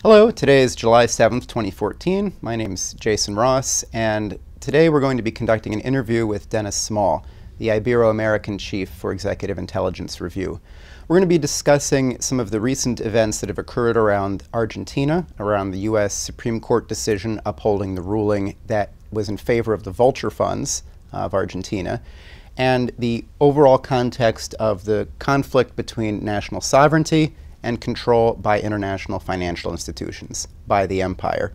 Hello, today is July 7th, 2014. My name is Jason Ross, and today we're going to be conducting an interview with Dennis Small, the Ibero-American Chief for Executive Intelligence Review. We're going to be discussing some of the recent events that have occurred around Argentina, around the U.S. Supreme Court decision upholding the ruling that was in favor of the vulture funds of Argentina, and the overall context of the conflict between national sovereignty and control by international financial institutions, by the empire.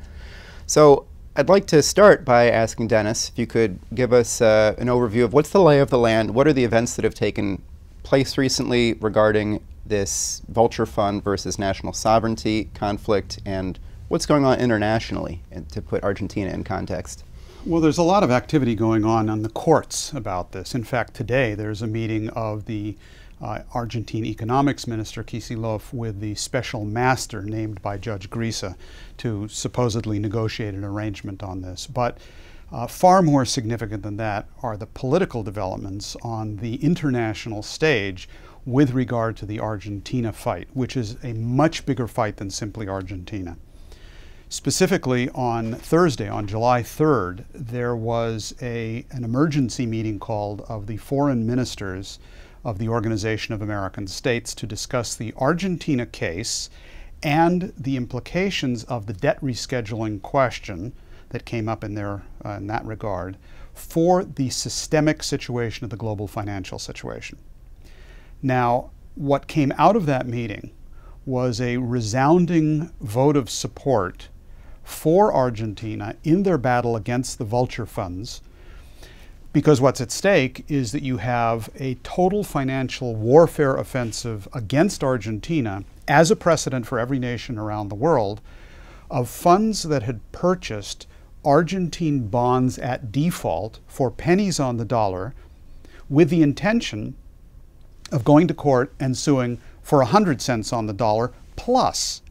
So I'd like to start by asking Dennis if you could give us an overview of what's the lay of the land, what are the events that have taken place recently regarding this vulture fund versus national sovereignty conflict, and what's going on internationally, and to put Argentina in context. Well, there's a lot of activity going on the courts about this. In fact, today there's a meeting of the Argentine economics minister, Kicillof, with the special master named by Judge Grisa to supposedly negotiate an arrangement on this. But far more significant than that are the political developments on the international stage with regard to the Argentina fight, which is a much bigger fight than simply Argentina. Specifically, on Thursday, on July 3rd, there was an emergency meeting called of the foreign ministers of the Organization of American States to discuss the Argentina case and the implications of the debt rescheduling question that came up in that regard for the systemic situation of the global financial situation. Now, what came out of that meeting was a resounding vote of support for Argentina in their battle against the vulture funds, because what's at stake is that you have a total financial warfare offensive against Argentina as a precedent for every nation around the world of funds that had purchased Argentine bonds at default for pennies on the dollar with the intention of going to court and suing for 100 cents on the dollar plus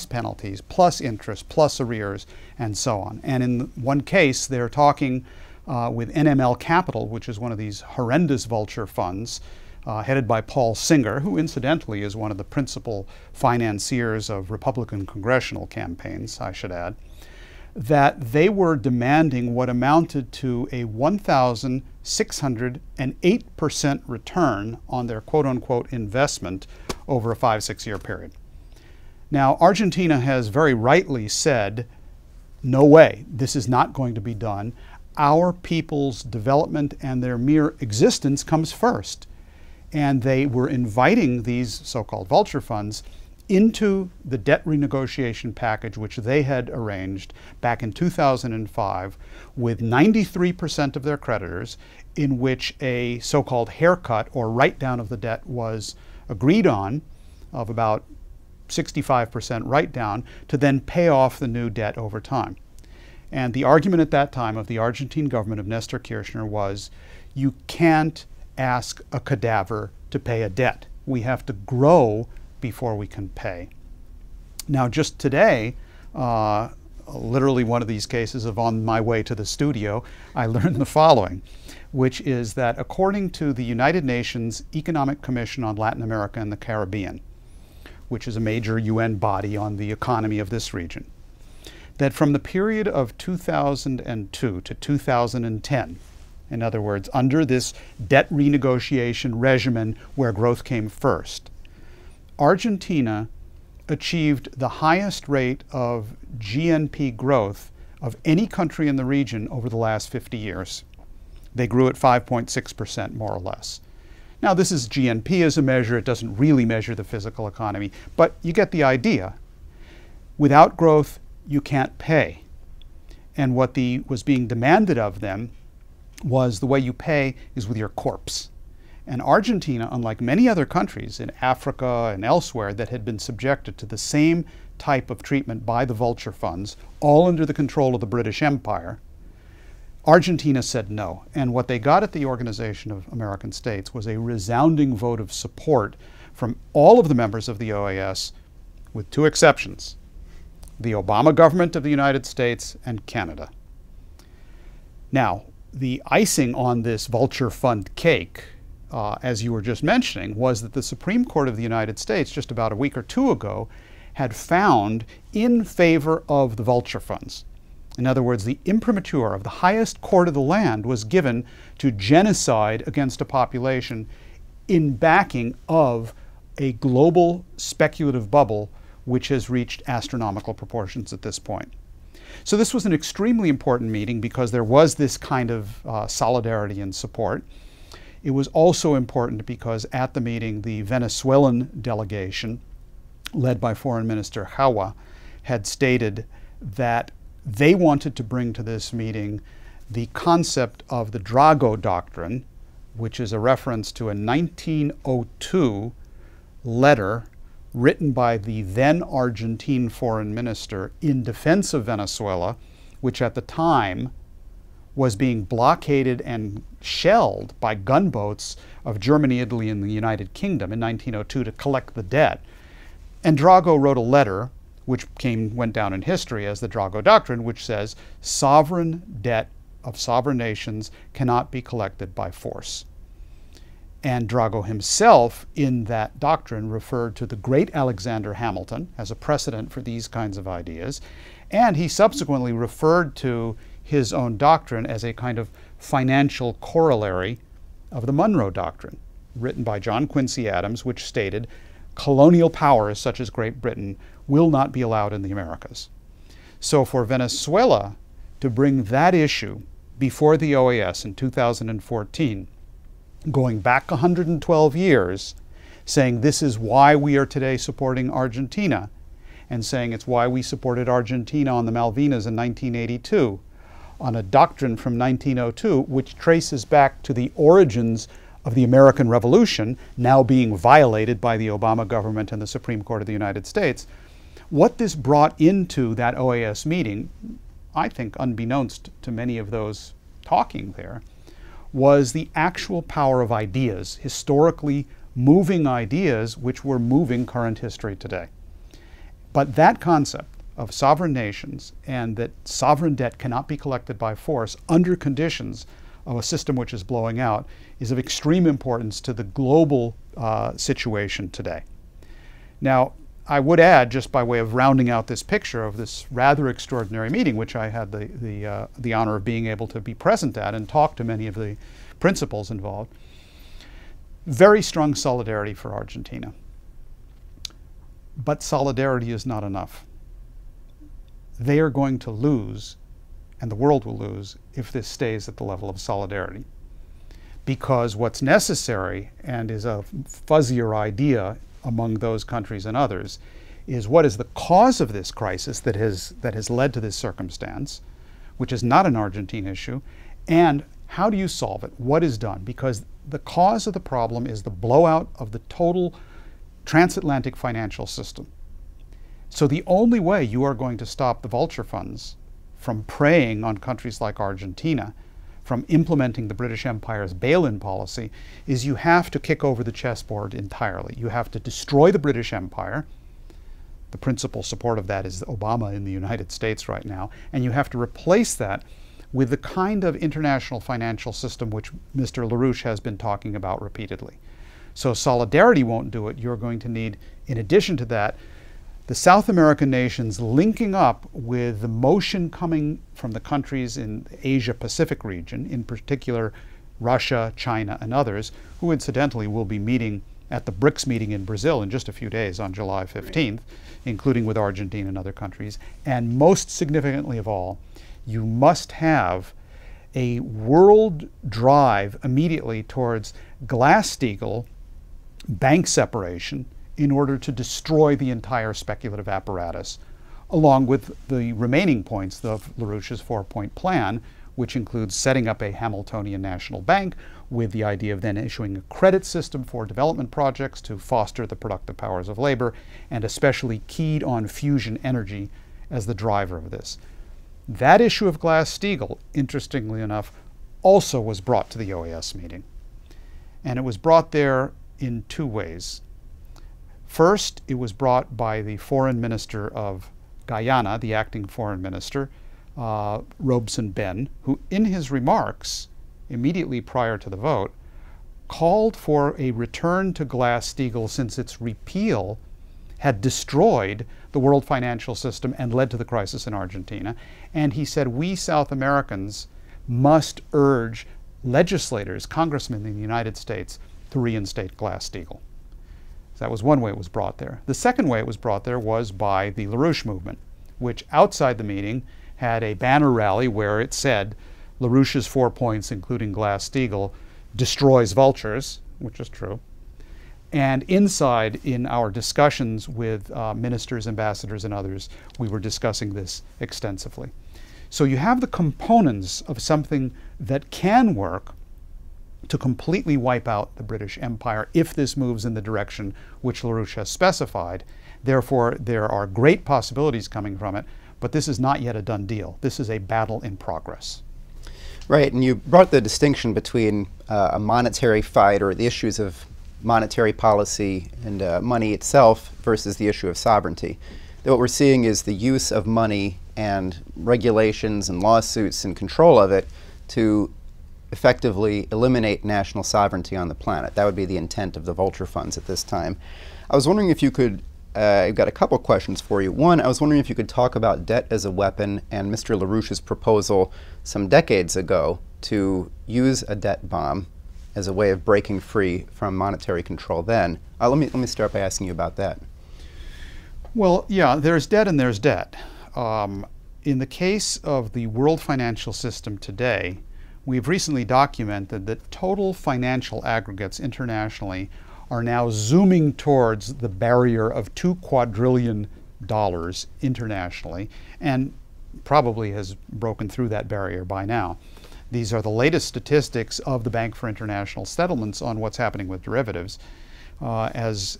penalties, plus interest, plus arrears, and so on. And in one case, they're talking with NML Capital, which is one of these horrendous vulture funds, headed by Paul Singer, who incidentally is one of the principal financiers of Republican congressional campaigns, I should add, that they were demanding what amounted to a 1,608% return on their quote-unquote investment over a 5-6 year period. Now, Argentina has very rightly said, no way, this is not going to be done. Our people's development and their mere existence comes first. And they were inviting these so-called vulture funds into the debt renegotiation package which they had arranged back in 2005 with 93% of their creditors, in which a so-called haircut or write-down of the debt was agreed on of about 65% write-down to then pay off the new debt over time. And the argument at that time of the Argentine government of Nestor Kirchner was, you can't ask a cadaver to pay a debt. We have to grow before we can pay. Now, just today, literally one of these cases of on my way to the studio, I learned the following, which is that according to the United Nations Economic Commission on Latin America and the Caribbean, which is a major UN body on the economy of this region, that from the period of 2002 to 2010, in other words, under this debt renegotiation regimen where growth came first, Argentina achieved the highest rate of GNP growth of any country in the region over the last 50 years. They grew at 5.6% more or less. Now, this is GNP as a measure. It doesn't really measure the physical economy, but you get the idea. Without growth, you can't pay. And what was being demanded of them was the way you pay is with your corpse. And Argentina, unlike many other countries in Africa and elsewhere that had been subjected to the same type of treatment by the vulture funds, all under the control of the British Empire, Argentina said no. And what they got at the Organization of American States was a resounding vote of support from all of the members of the OAS, with two exceptions: the Obama government of the United States and Canada. Now, the icing on this vulture fund cake, as you were just mentioning, was that the Supreme Court of the United States just about a week or two ago had found in favor of the vulture funds. In other words, the imprimatur of the highest court of the land was given to genocide against a population in backing of a global speculative bubble which has reached astronomical proportions at this point. So this was an extremely important meeting because there was this kind of solidarity and support. It was also important because at the meeting, the Venezuelan delegation, led by Foreign Minister Jawa, had stated that they wanted to bring to this meeting the concept of the Drago Doctrine, which is a reference to a 1902 letter written by the then Argentine foreign minister in defense of Venezuela, which at the time was being blockaded and shelled by gunboats of Germany, Italy, and the United Kingdom in 1902 to collect the debt. And Drago wrote a letter which went down in history as the Drago Doctrine, which says sovereign debt of sovereign nations cannot be collected by force. And Drago himself, in that doctrine, referred to the great Alexander Hamilton as a precedent for these kinds of ideas. And he subsequently referred to his own doctrine as a kind of financial corollary of the Monroe Doctrine, written by John Quincy Adams, which stated, colonial powers such as Great Britain will not be allowed in the Americas. So for Venezuela to bring that issue before the OAS in 2014, going back 112 years, saying this is why we are today supporting Argentina, and saying it's why we supported Argentina on the Malvinas in 1982, on a doctrine from 1902, which traces back to the origins of the American Revolution, now being violated by the Obama government and the Supreme Court of the United States. What this brought into that OAS meeting, I think unbeknownst to many of those talking there, was the actual power of ideas, historically moving ideas which were moving current history today. But that concept of sovereign nations and that sovereign debt cannot be collected by force under conditions of a system which is blowing out is of extreme importance to the global situation today. Now, I would add, just by way of rounding out this picture of this rather extraordinary meeting, which I had the honor of being able to be present at and talk to many of the principals involved, very strong solidarity for Argentina. But solidarity is not enough. They are going to lose, and the world will lose, if this stays at the level of solidarity. Because what's necessary, and is a fuzzier idea among those countries and others, is what is the cause of this crisis that has led to this circumstance, which is not an Argentine issue, and how do you solve it? What is done? Because the cause of the problem is the blowout of the total transatlantic financial system. So the only way you are going to stop the vulture funds from preying on countries like Argentina, from implementing the British Empire's bail-in policy, is you have to kick over the chessboard entirely. You have to destroy the British Empire. The principal support of that is Obama in the United States right now. And you have to replace that with the kind of international financial system which Mr. LaRouche has been talking about repeatedly. So solidarity won't do it. You're going to need, in addition to that, the South American nations linking up with the motion coming from the countries in the Asia-Pacific region, in particular Russia, China, and others, who incidentally will be meeting at the BRICS meeting in Brazil in just a few days on July 15th, including with Argentina and other countries. And most significantly of all, you must have a world drive immediately towards Glass-Steagall bank separation, in order to destroy the entire speculative apparatus, along with the remaining points of LaRouche's four-point plan, which includes setting up a Hamiltonian national bank with the idea of then issuing a credit system for development projects to foster the productive powers of labor, and especially keyed on fusion energy as the driver of this. That issue of Glass-Steagall, interestingly enough, also was brought to the OAS meeting. And it was brought there in two ways. First, it was brought by the foreign minister of Guyana, the acting foreign minister, Robeson Ben, who in his remarks immediately prior to the vote called for a return to Glass-Steagall, since its repeal had destroyed the world financial system and led to the crisis in Argentina. And he said, we South Americans must urge legislators, congressmen in the United States, to reinstate Glass-Steagall. That was one way it was brought there. The second way it was brought there was by the LaRouche movement, which outside the meeting had a banner rally where it said, LaRouche's 4 points, including Glass-Steagall, destroys vultures, which is true. And inside, in our discussions with ministers, ambassadors, and others, we were discussing this extensively. So you have the components of something that can work to completely wipe out the British Empire if this moves in the direction which LaRouche has specified. Therefore, there are great possibilities coming from it, but this is not yet a done deal. This is a battle in progress. Right, and you brought the distinction between a monetary fight, or the issues of monetary policy and money itself, versus the issue of sovereignty. What we're seeing is the use of money and regulations and lawsuits and control of it to effectively eliminate national sovereignty on the planet. That would be the intent of the vulture funds at this time. I was wondering if you could, I've got a couple questions for you. One, I was wondering if you could talk about debt as a weapon and Mr. LaRouche's proposal some decades ago to use a debt bomb as a way of breaking free from monetary control then. Let me start by asking you about that. Well, yeah, there's debt and there's debt. In the case of the world financial system today, we've recently documented that total financial aggregates internationally are now zooming towards the barrier of $2 quadrillion internationally, and probably has broken through that barrier by now. These are the latest statistics of the Bank for International Settlements on what's happening with derivatives, as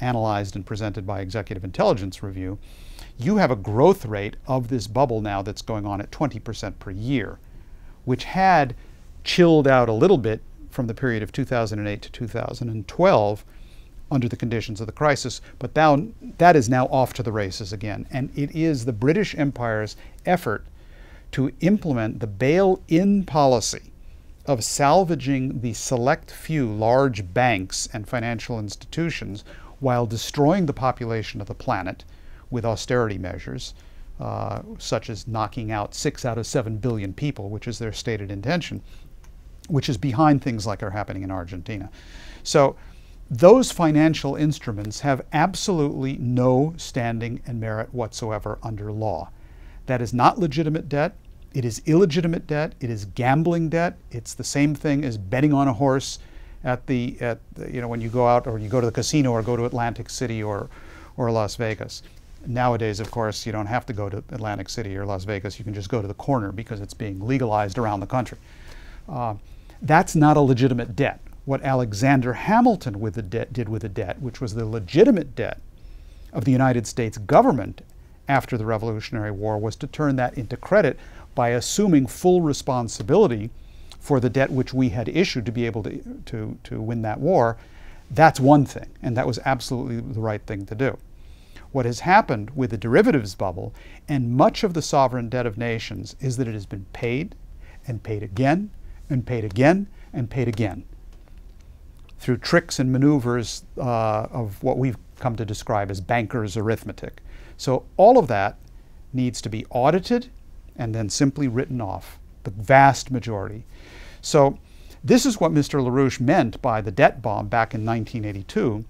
analyzed and presented by Executive Intelligence Review. You have a growth rate of this bubble now that's going on at 20% per year, which had chilled out a little bit from the period of 2008 to 2012 under the conditions of the crisis, but now that is now off to the races again. And it is the British Empire's effort to implement the bail-in policy of salvaging the select few large banks and financial institutions while destroying the population of the planet with austerity measures, such as knocking out 6 out of 7 billion people, which is their stated intention, which is behind things like are happening in Argentina. So those financial instruments have absolutely no standing and merit whatsoever under law. That is not legitimate debt. It is illegitimate debt. It is gambling debt. It's the same thing as betting on a horse at the when you go out or you go to the casino or go to Atlantic City or Las Vegas. Nowadays, of course, you don't have to go to Atlantic City or Las Vegas. You can just go to the corner because it's being legalized around the country. That's not a legitimate debt. What Alexander Hamilton did with the debt, which was the legitimate debt of the United States government after the Revolutionary War, was to turn that into credit by assuming full responsibility for the debt which we had issued to be able to win that war. That's one thing, and that was absolutely the right thing to do. What has happened with the derivatives bubble and much of the sovereign debt of nations is that it has been paid and paid again and paid again and paid again through tricks and maneuvers of what we've come to describe as bankers' arithmetic. So all of that needs to be audited and then simply written off, the vast majority. So this is what Mr. LaRouche meant by the debt bomb back in 1982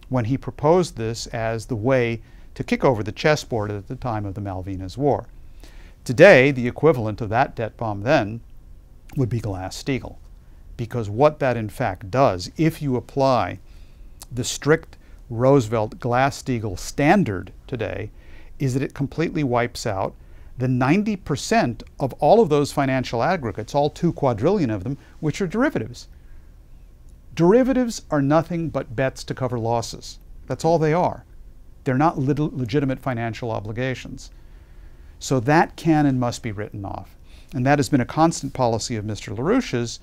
when he proposed this as the way to kick over the chessboard at the time of the Malvinas War. Today, the equivalent of that debt bomb then would be Glass-Steagall, because what that in fact does, if you apply the strict Roosevelt Glass-Steagall standard today, is that it completely wipes out the 90% of all of those financial aggregates, all 2 quadrillion of them, which are derivatives. Derivatives are nothing but bets to cover losses. That's all they are. They're not legitimate financial obligations. So that can and must be written off. And that has been a constant policy of Mr. LaRouche's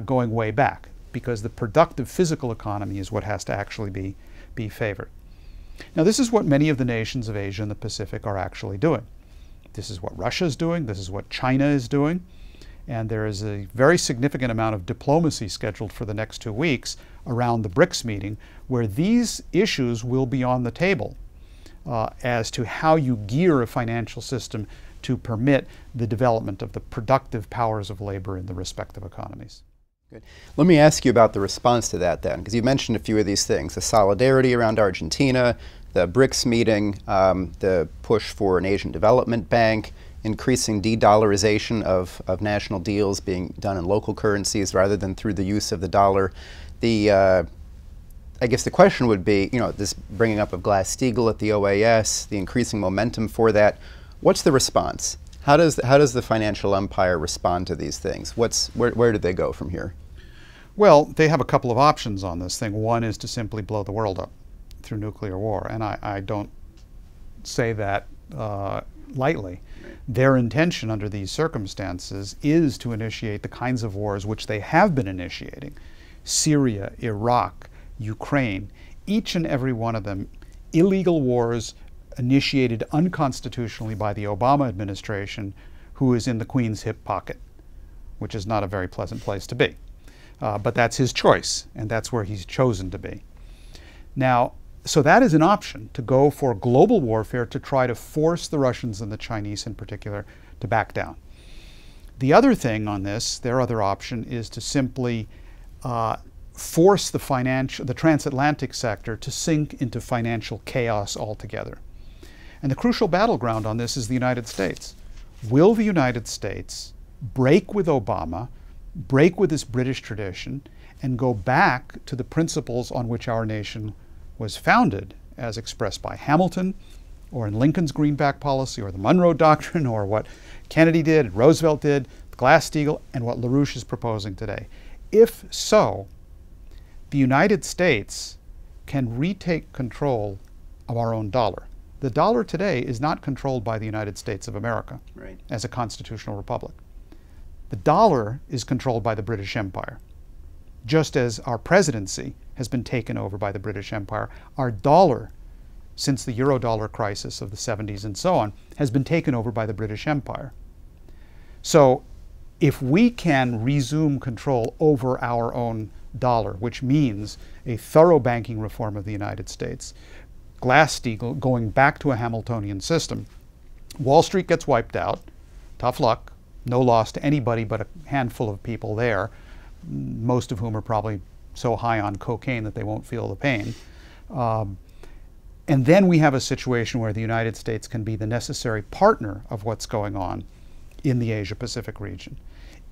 going way back, because the productive physical economy is what has to actually be favored. Now, this is what many of the nations of Asia and the Pacific are actually doing. This is what Russia is doing. This is what China is doing. And there is a very significant amount of diplomacy scheduled for the next 2 weeks around the BRICS meeting, where these issues will be on the table as to how you gear a financial system to permit the development of the productive powers of labor in the respective economies. Good. Let me ask you about the response to that then, because you mentioned a few of these things, the solidarity around Argentina, the BRICS meeting, the push for an Asian Development Bank, increasing de-dollarization of national deals being done in local currencies rather than through the use of the dollar. I guess the question would be, this bringing up of Glass-Steagall at the OAS, the increasing momentum for that. What's the response? How does the financial empire respond to these things? Where do they go from here? Well, they have a couple of options on this thing. One is to simply blow the world up through nuclear war, and I don't say that lightly. Their intention under these circumstances is to initiate the kinds of wars which they have been initiating. Syria, Iraq, Ukraine, each and every one of them, illegal wars initiated unconstitutionally by the Obama administration, who is in the Queen's hip pocket, which is not a very pleasant place to be. But that's his choice, and that's where he's chosen to be. Now, so that is an option, to go for global warfare to try to force the Russians and the Chinese in particular to back down. The other thing on this, their other option, is to simply force the transatlantic sector to sink into financial chaos altogether. And the crucial battleground on this is the United States. Will the United States break with Obama, break with this British tradition, and go back to the principles on which our nation was founded, as expressed by Hamilton, or in Lincoln's greenback policy, or the Monroe Doctrine, or what Kennedy did, Roosevelt did, Glass-Steagall, and what LaRouche is proposing today? If so, the United States can retake control of our own dollar. The dollar today is not controlled by the United States of America as a constitutional republic. The dollar is controlled by the British Empire. Just as our presidency has been taken over by the British Empire, our dollar, since the Eurodollar crisis of the 70s and so on, has been taken over by the British Empire. So if we can resume control over our own dollar, which means a thorough banking reform of the United States, Glass-Steagall going back to a Hamiltonian system, Wall Street gets wiped out, tough luck, no loss to anybody but a handful of people there, most of whom are probably so high on cocaine that they won't feel the pain. And then we have a situation where the United States can be the necessary partner of what's going on in the Asia-Pacific region.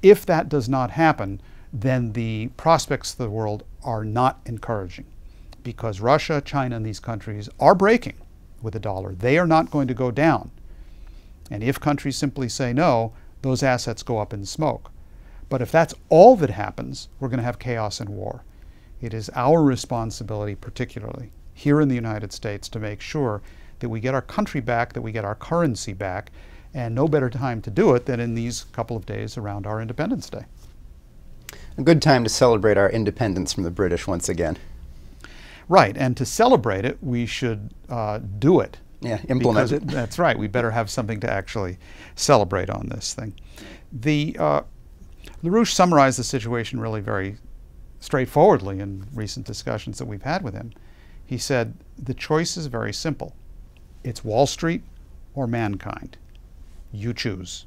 If that does not happen, then the prospects of the world are not encouraging, because Russia, China, and these countries are breaking with the dollar. They are not going to go down. And if countries simply say no, those assets go up in smoke. But if that's all that happens, we're going to have chaos and war. It is our responsibility, particularly here in the United States, to make sure that we get our country back, that we get our currency back, and no better time to do it than in these couple of days around our Independence Day. A good time to celebrate our independence from the British once again. Right, and to celebrate it, we should do it. Yeah, implement it. That's right, we better have something to actually celebrate on this thing. LaRouche summarized the situation really very straightforwardly in recent discussions that we've had with him. He said, the choice is very simple. It's Wall Street or mankind. You choose.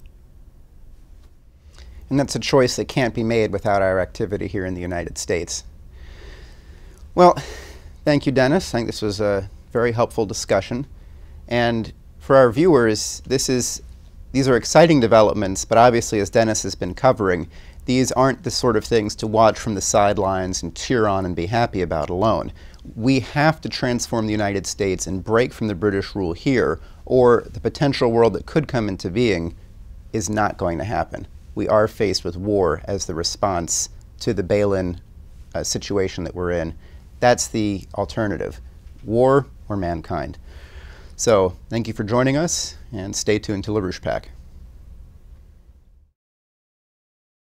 And that's a choice that can't be made without our activity here in the United States. Well, thank you, Dennis. I think this was a very helpful discussion. And for our viewers, these are exciting developments, but obviously, as Dennis has been covering, these aren't the sort of things to watch from the sidelines and cheer on and be happy about alone. We have to transform the United States and break from the British rule here, or the potential world that could come into being is not going to happen. We are faced with war as the response to the bail-in situation that we're in. That's the alternative, war or mankind. So thank you for joining us, and stay tuned to LaRouche Pack.